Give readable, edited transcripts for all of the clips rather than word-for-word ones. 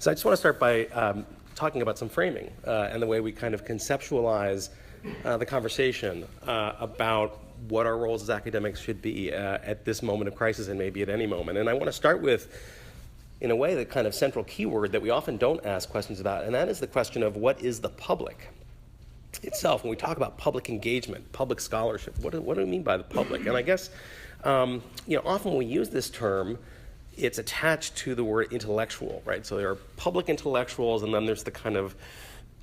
So I just want to start by talking about some framing and the way we kind of conceptualize the conversation about what our roles as academics should be at this moment of crisis and maybe at any moment. And I want to start with, in a way, the kind of central keyword that we often don't ask questions about, and that is the question of what is the public itself. When we talk about public engagement, public scholarship, what do we mean by the public? And I guess, often when we use this term, it's attached to the word intellectual, right? So there are public intellectuals, and then there's the kind of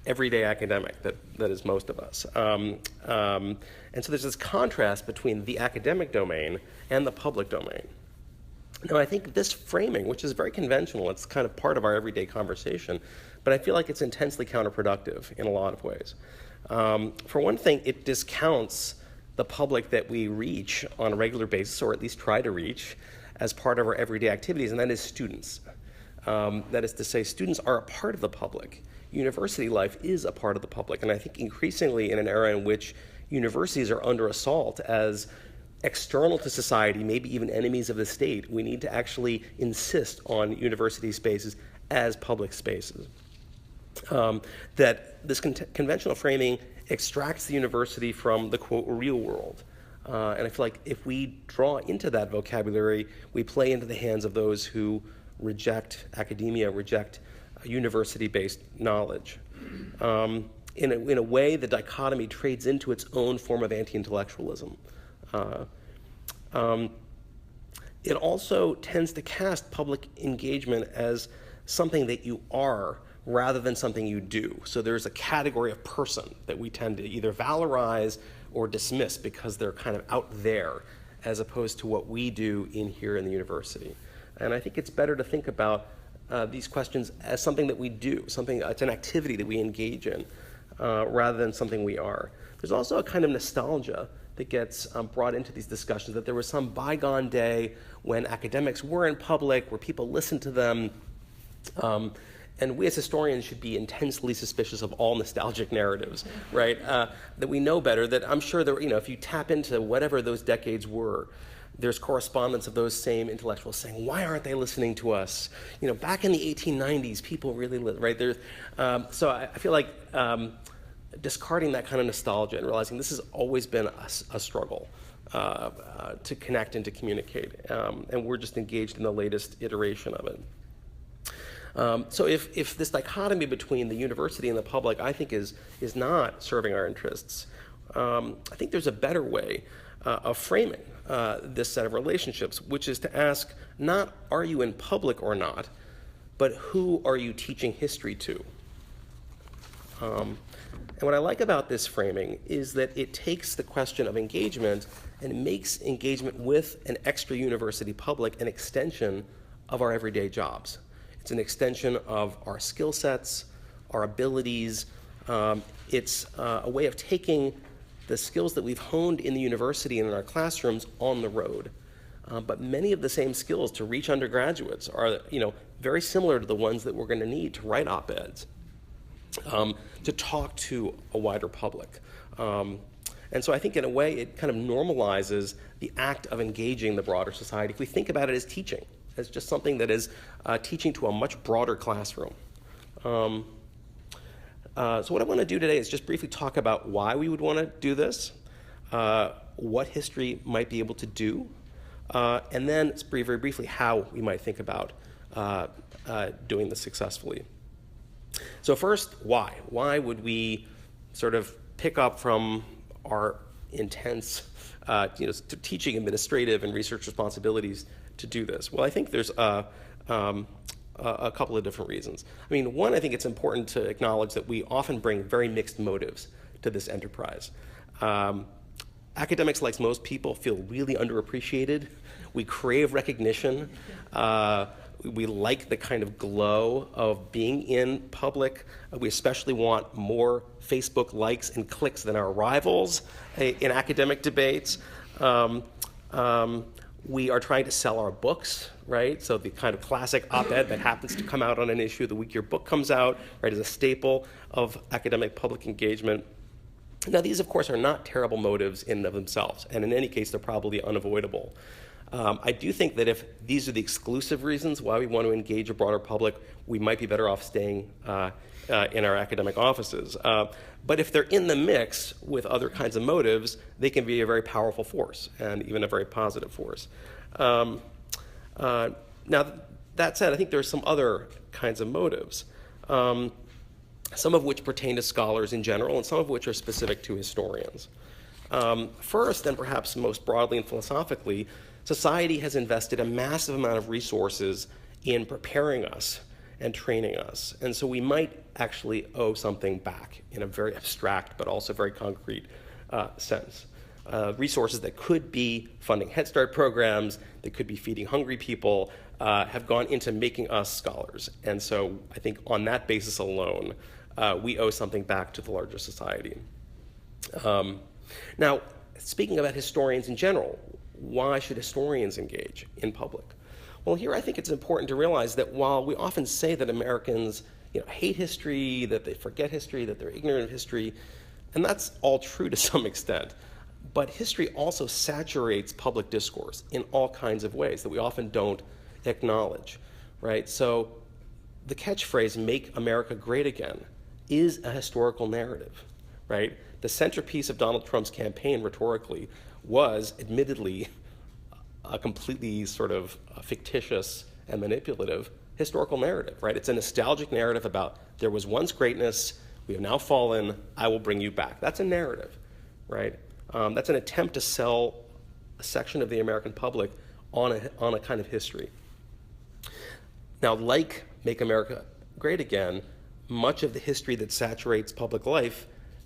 everyday academic that is most of us. And so there's this contrast between the academic domain and the public domain. Now, I think this framing, which is very conventional, it's kind of part of our everyday conversation, but I feel like it's intensely counterproductive in a lot of ways. For one thing, it discounts the public that we reach on a regular basis, or at least try to reach, as part of our everyday activities, and that is students. That is to say, students are a part of the public. University life is a part of the public, and I think increasingly in an era in which universities are under assault as external to society, maybe even enemies of the state, we need to actually insist on university spaces as public spaces. That this conventional framing extracts the university from the, quote, real world. And I feel like if we draw into that vocabulary, we play into the hands of those who reject academia, reject university-based knowledge. In a way, the dichotomy trades into its own form of anti-intellectualism. It also tends to cast public engagement as something that you are rather than something you do. So there's a category of person that we tend to either valorize or dismiss because they're kind of out there as opposed to what we do in here in the university. And I think it's better to think about these questions as something that we do, it's an activity that we engage in rather than something we are. There's also a kind of nostalgia that gets brought into these discussions, that there was some bygone day when academics were in public, where people listened to them, and we as historians should be intensely suspicious of all nostalgic narratives, right? That we know better, that I'm sure that, if you tap into whatever those decades were, there's correspondence of those same intellectuals saying, why aren't they listening to us? Back in the 1890s, people really lived, right? So I feel like discarding that kind of nostalgia and realizing this has always been a struggle to connect and to communicate. And we're just engaged in the latest iteration of it. So if this dichotomy between the university and the public, I think, is not serving our interests, I think there's a better way of framing this set of relationships, which is to ask not are you in public or not, but who are you teaching history to? And what I like about this framing is that it takes the question of engagement and makes engagement with an extra university public an extension of our everyday jobs. It's an extension of our skill sets, our abilities. It's a way of taking the skills that we've honed in the university and in our classrooms on the road. But many of the same skills to reach undergraduates are, very similar to the ones that we're going to need to write op-eds, to talk to a wider public. And so I think in a way it kind of normalizes the act of engaging the broader society if we think about it as teaching, as just something that is teaching to a much broader classroom. So what I want to do today is just briefly talk about why we would want to do this, what history might be able to do, and then very briefly how we might think about doing this successfully. So first, why? Why would we sort of pick up from our intense teaching, administrative, and research responsibilities to do this? Well, I think there's a couple of different reasons. I mean, one, I think it's important to acknowledge that we often bring very mixed motives to this enterprise. Academics, like most people, feel really underappreciated. We crave recognition. We like the kind of glow of being in public. We especially want more Facebook likes and clicks than our rivals in academic debates. We are trying to sell our books, right? So the kind of classic op-ed that happens to come out on an issue the week your book comes out, right, is a staple of academic public engagement. Now, these, of course, are not terrible motives in and of themselves, and in any case, they're probably unavoidable. I do think that if these are the exclusive reasons why we want to engage a broader public, we might be better off staying in our academic offices. But if they're in the mix with other kinds of motives, they can be a very powerful force, and even a very positive force. Now, that said, I think there are some other kinds of motives, some of which pertain to scholars in general, and some of which are specific to historians. First, and perhaps most broadly and philosophically, society has invested a massive amount of resources in preparing us and training us. And so we might actually owe something back in a very abstract but also very concrete sense. Resources that could be funding Head Start programs, that could be feeding hungry people, have gone into making us scholars. And so I think on that basis alone, we owe something back to the larger society. Now, speaking about historians in general, why should historians engage in public? Well, here I think it's important to realize that while we often say that Americans hate history, that they forget history, that they're ignorant of history, and that's all true to some extent, but history also saturates public discourse in all kinds of ways that we often don't acknowledge, right? So the catchphrase, "Make America Great Again," is a historical narrative, right? The centerpiece of Donald Trump's campaign rhetorically was admittedly a completely sort of fictitious and manipulative historical narrative, right? It's a nostalgic narrative about there was once greatness, we have now fallen, I will bring you back. That's a narrative, right? That's an attempt to sell a section of the American public on a kind of history. Now, like Make America Great Again, much of the history that saturates public life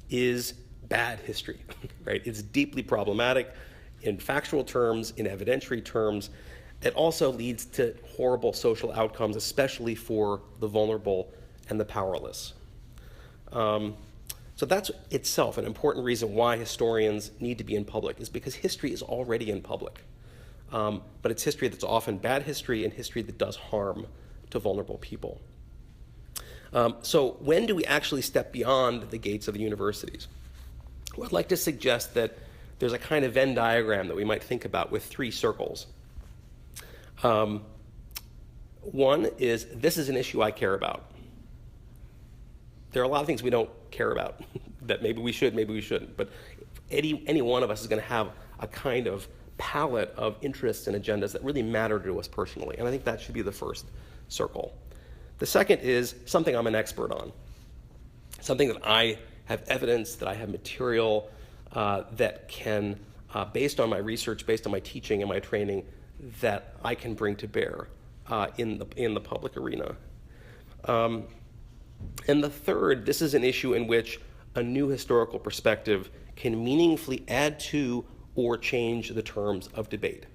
is bad history, right? It's deeply problematic in factual terms, in evidentiary terms. It also leads to horrible social outcomes, especially for the vulnerable and the powerless. So that's itself an important reason why historians need to be in public, is because history is already in public. But it's history that's often bad history and history that does harm to vulnerable people. So when do we actually step beyond the gates of the universities? Well, I'd like to suggest that there's a kind of Venn diagram that we might think about with 3 circles. One is, this is an issue I care about. There are a lot of things we don't care about that maybe we should, maybe we shouldn't. But any one of us is going to have a kind of palette of interests and agendas that really matter to us personally. And I think that should be the first circle. The second is something I'm an expert on, something that I have evidence, that I have material that can, based on my research, based on my teaching and my training, that I can bring to bear in the public arena. And the third, this is an issue in which a new historical perspective can meaningfully add to or change the terms of debate.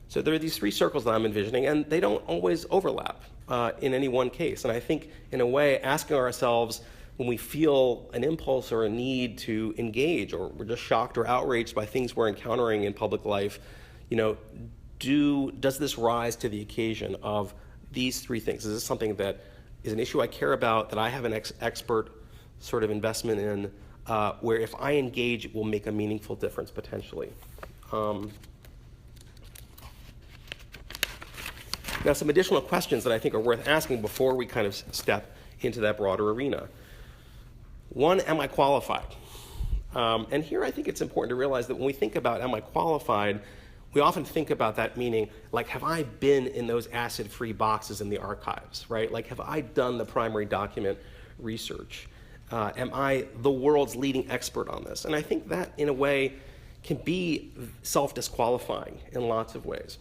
So there are these 3 circles that I'm envisioning, and they don't always overlap in any one case. And I think, in a way, asking ourselves when we feel an impulse or a need to engage, or we're just shocked or outraged by things we're encountering in public life, does this rise to the occasion of these 3 things? Is this something that is an issue I care about, that I have an expert sort of investment in, where if I engage, it will make a meaningful difference potentially? Now, some additional questions that I think are worth asking before we kind of step into that broader arena. One, am I qualified? And here I think it's important to realize that when we think about am I qualified, we often think about that meaning, like, have I been in those acid-free boxes in the archives, right? Like, have I done the primary document research? Am I the world's leading expert on this? And I think that, in a way, can be self-disqualifying in lots of ways.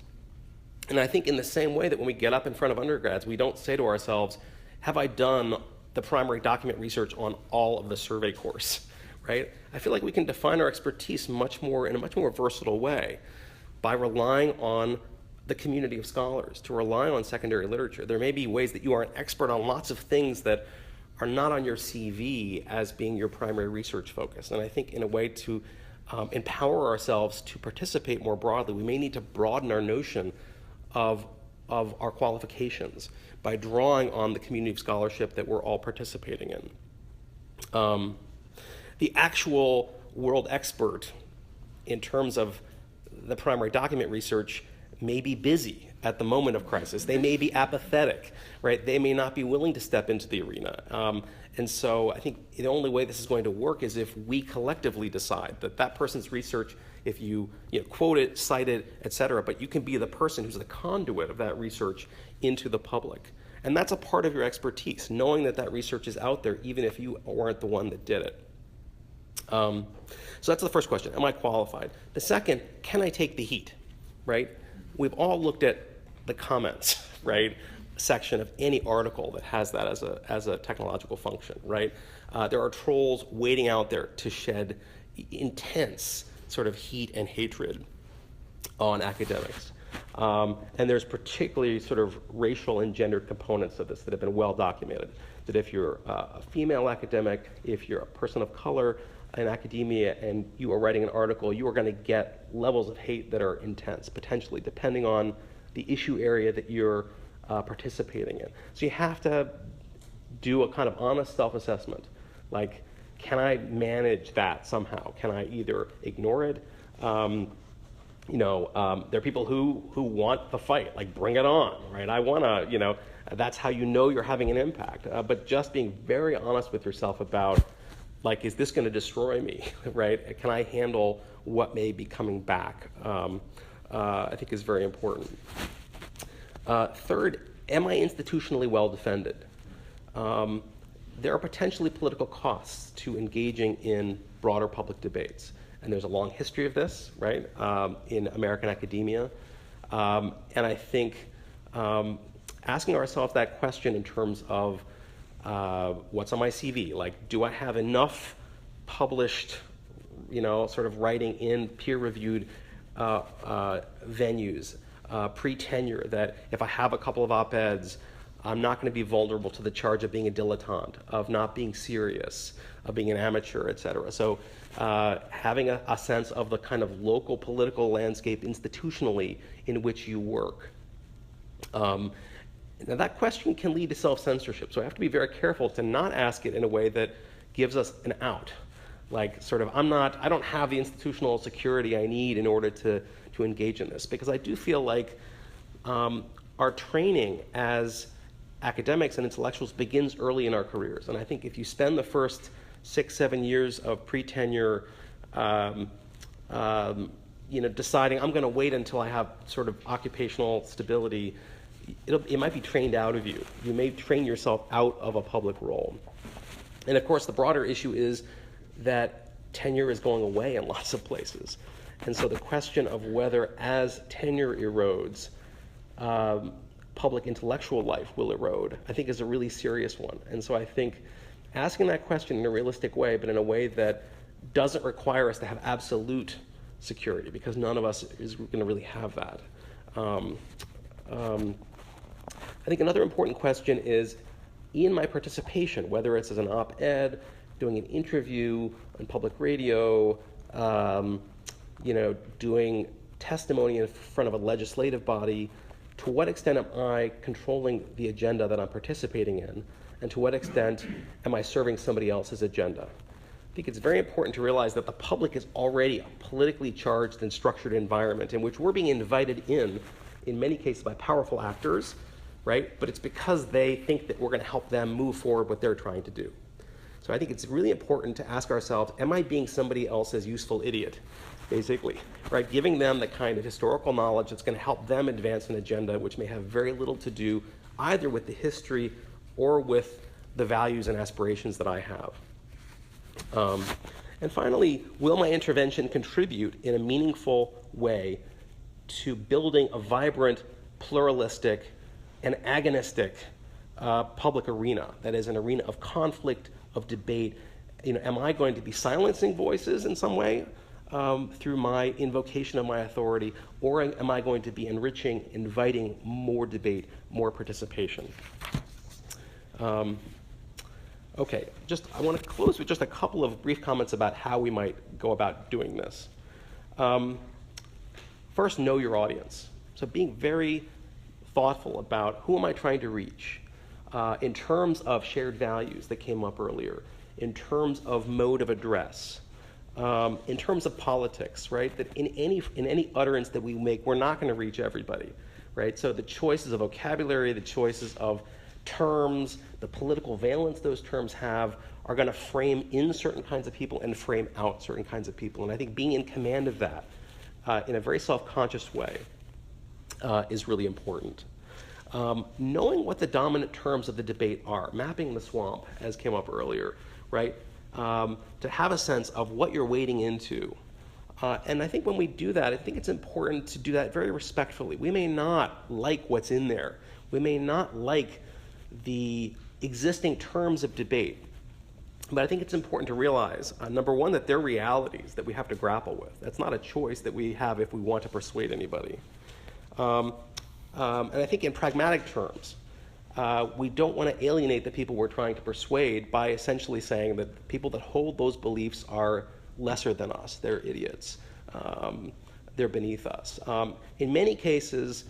And I think in the same way that when we get up in front of undergrads, we don't say to ourselves, have I done the primary document research on all of the survey course, right? I feel like we can define our expertise in a much more versatile way by relying on the community of scholars, to rely on secondary literature. There may be ways that you are an expert on lots of things that are not on your CV as being your primary research focus. And I think in a way to empower ourselves to participate more broadly, we may need to broaden our notion of our qualifications by drawing on the community of scholarship that we're all participating in. The actual world expert, in terms of the primary document research may be busy at the moment of crisis. They may be apathetic, right? They may not be willing to step into the arena. And so I think the only way this is going to work is if we collectively decide that that person's research, if you quote it, cite it, et cetera, but you can be the person who's the conduit of that research into the public. And that's a part of your expertise, knowing that that research is out there, even if you weren't the one that did it. So that's the first question, am I qualified? The second, can I take the heat, right? We've all looked at the comments, right, section of any article that has that as a technological function, right? There are trolls waiting out there to shed intense sort of heat and hatred on academics. And there's particularly sort of racial and gendered components of this that have been well documented. That if you're a female academic, if you're a person of color in academia and you are writing an article, you are going to get levels of hate that are intense, potentially, depending on the issue area that you're participating in. So you have to do a kind of honest self-assessment. Like, can I manage that somehow? Can I either ignore it? There are people who want the fight, like bring it on, right? I want to, that's how you know you're having an impact. But just being very honest with yourself about, like, is this going to destroy me, right? Can I handle what may be coming back? I think is very important. Third, am I institutionally well defended? There are potentially political costs to engaging in broader public debates. And there's a long history of this, right, in American academia. And I think asking ourselves that question in terms of what's on my CV, like, do I have enough published, sort of writing in peer-reviewed venues, pre-tenure, that if I have a couple of op-eds, I'm not going to be vulnerable to the charge of being a dilettante, of not being serious, of being an amateur, et cetera. So having a sense of the kind of local political landscape institutionally in which you work. Now that question can lead to self-censorship, so I have to be very careful to not ask it in a way that gives us an out. Like, sort of, I don't have the institutional security I need in order to engage in this, because I do feel like our training as academics and intellectuals begins early in our careers. And I think if you spend the first 6-7 years of pre-tenure deciding I'm going to wait until I have sort of occupational stability, it might be trained out of you. You may train yourself out of a public role. And of course, the broader issue is that tenure is going away in lots of places. And so the question of whether, as tenure erodes, public intellectual life will erode, I think is a really serious one. And so I think asking that question in a realistic way, but in a way that doesn't require us to have absolute security, because none of us is going to really have that. I think another important question is, in my participation, whether it's as an op-ed, doing an interview on public radio, doing testimony in front of a legislative body, to what extent am I controlling the agenda that I'm participating in, and to what extent am I serving somebody else's agenda? I think it's very important to realize that the public is already a politically charged and structured environment in which we're being invited in many cases by powerful actors, right? But it's because they think that we're going to help them move forward what they're trying to do. So I think it's really important to ask ourselves, am I being somebody else's useful idiot, basically, right? Giving them the kind of historical knowledge that's going to help them advance an agenda which may have very little to do either with the history or with the values and aspirations that I have. And finally, will my intervention contribute in a meaningful way to building a vibrant, pluralistic, and agonistic public arena, that is, an arena of conflict, of debate? Am I going to be silencing voices in some way through my invocation of my authority, or am I going to be enriching, inviting more debate, more participation? Okay, I want to close with just a couple of brief comments about how we might go about doing this. First, know your audience. So being very thoughtful about who am I trying to reach in terms of shared values that came up earlier, in terms of mode of address, in terms of politics, right? That in any utterance that we make, we're not going to reach everybody, right? So the choices of vocabulary, the choices of terms, the political valence those terms have are going to frame in certain kinds of people and frame out certain kinds of people. And I think being in command of that in a very self-conscious way is really important. Knowing what the dominant terms of the debate are, mapping the swamp, as came up earlier, right? To have a sense of what you're wading into. And I think when we do that, I think it's important to do that very respectfully. We may not like what's in there. We may not like the existing terms of debate. But I think it's important to realize, number one, that they're realities that we have to grapple with. That's not a choice that we have if we want to persuade anybody. And I think in pragmatic terms, we don't want to alienate the people we're trying to persuade by essentially saying that people that hold those beliefs are lesser than us. They're idiots. They're beneath us. In many cases,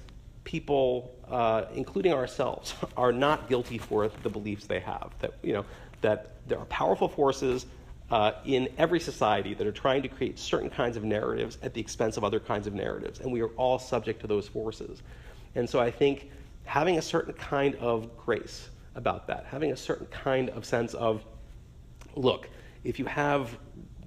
people, including ourselves, are not guilty for the beliefs they have. That there are powerful forces in every society that are trying to create certain kinds of narratives at the expense of other kinds of narratives, and we are all subject to those forces. And so I think having a certain kind of grace about that, having a certain kind of sense of, look, if you have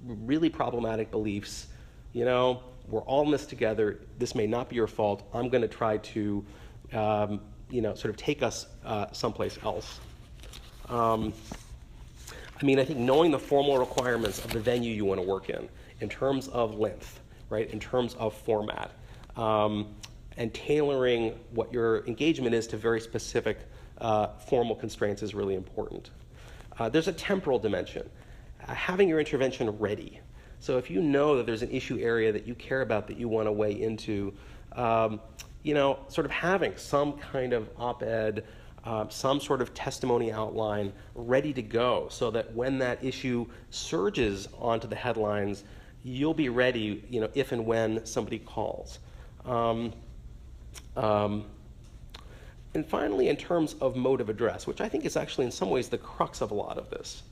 really problematic beliefs, we're all in this together. This may not be your fault. I'm going to try to, sort of take us someplace else. I think knowing the formal requirements of the venue you want to work in terms of length, right, in terms of format, and tailoring what your engagement is to very specific formal constraints is really important. There's a temporal dimension. Having your intervention ready. So if you know that there's an issue area that you care about that you want to weigh into, sort of having some kind of op-ed, some sort of testimony outline ready to go so that when that issue surges onto the headlines, you'll be ready, if and when somebody calls. And finally, in terms of mode of address, which I think is actually in some ways the crux of a lot of this,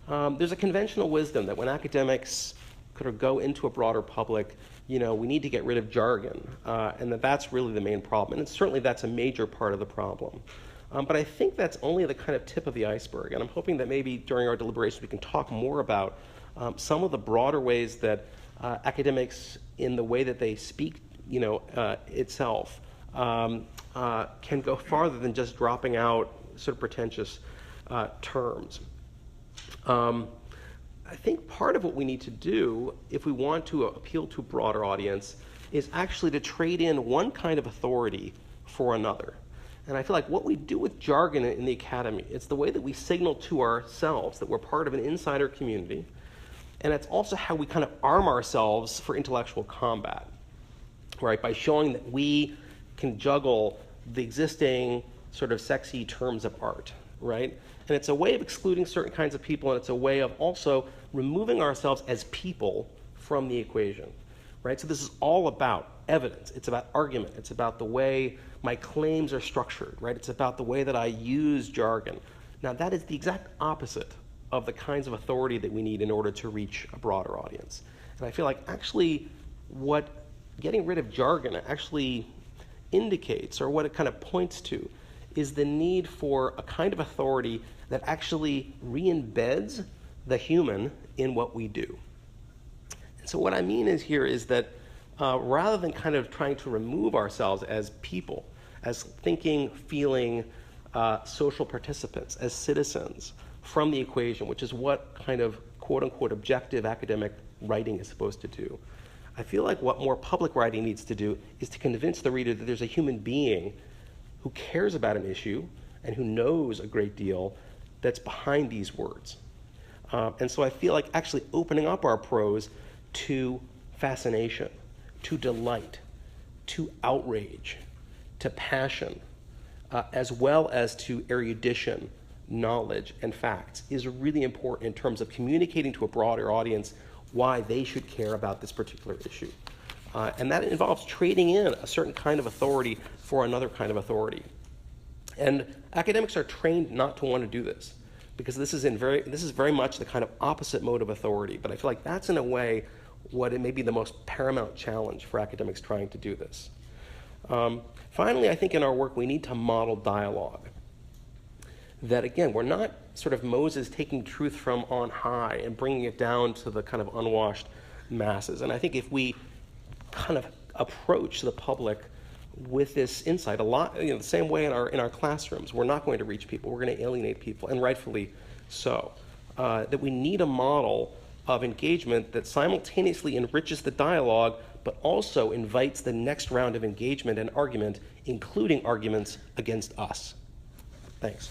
there's a conventional wisdom that when academics kind of go into a broader public, we need to get rid of jargon, and that's really the main problem. And certainly that's a major part of the problem. But I think that's only the kind of tip of the iceberg, and I'm hoping that maybe during our deliberations we can talk more about some of the broader ways that academics, in the way that they speak, itself, can go farther than just dropping out sort of pretentious terms. I think part of what we need to do, if we want to appeal to a broader audience, is actually to trade in one kind of authority for another. And I feel like what we do with jargon in the academy, it's the way that we signal to ourselves that we're part of an insider community, and it's also how we kind of arm ourselves for intellectual combat, right? By showing that we can juggle the existing sort of sexy terms of art, right? And it's a way of excluding certain kinds of people, and it's a way of also removing ourselves as people from the equation, right? So this is all about evidence. It's about argument. It's about the way my claims are structured, right? It's about the way that I use jargon. Now, that is the exact opposite of the kinds of authority that we need in order to reach a broader audience. And I feel like actually what getting rid of jargon actually indicates, or what it kind of points to, is the need for a kind of authority that actually re-embeds the human in what we do. And so what I mean is that rather than kind of trying to remove ourselves as people, as thinking, feeling, social participants, as citizens from the equation, which is what kind of quote-unquote objective academic writing is supposed to do, I feel like what more public writing needs to do is to convince the reader that there's a human being who cares about an issue and who knows a great deal that's behind these words. And so I feel like actually opening up our prose to fascination, to delight, to outrage, to passion, as well as to erudition, knowledge, and facts is really important in terms of communicating to a broader audience why they should care about this particular issue. And that involves trading in a certain kind of authority for another kind of authority. And academics are trained not to want to do this, because this is very much the kind of opposite mode of authority. But I feel like that's in a way what it may be the most paramount challenge for academics trying to do this. Finally, I think in our work we need to model dialogue. That again, we're not sort of Moses taking truth from on high and bringing it down to the kind of unwashed masses. And I think if we kind of approach the public with this insight a lot, the same way in our classrooms, we're not going to reach people, we're going to alienate people, and rightfully so. That we need a model of engagement that simultaneously enriches the dialogue, but also invites the next round of engagement and argument, including arguments against us. Thanks.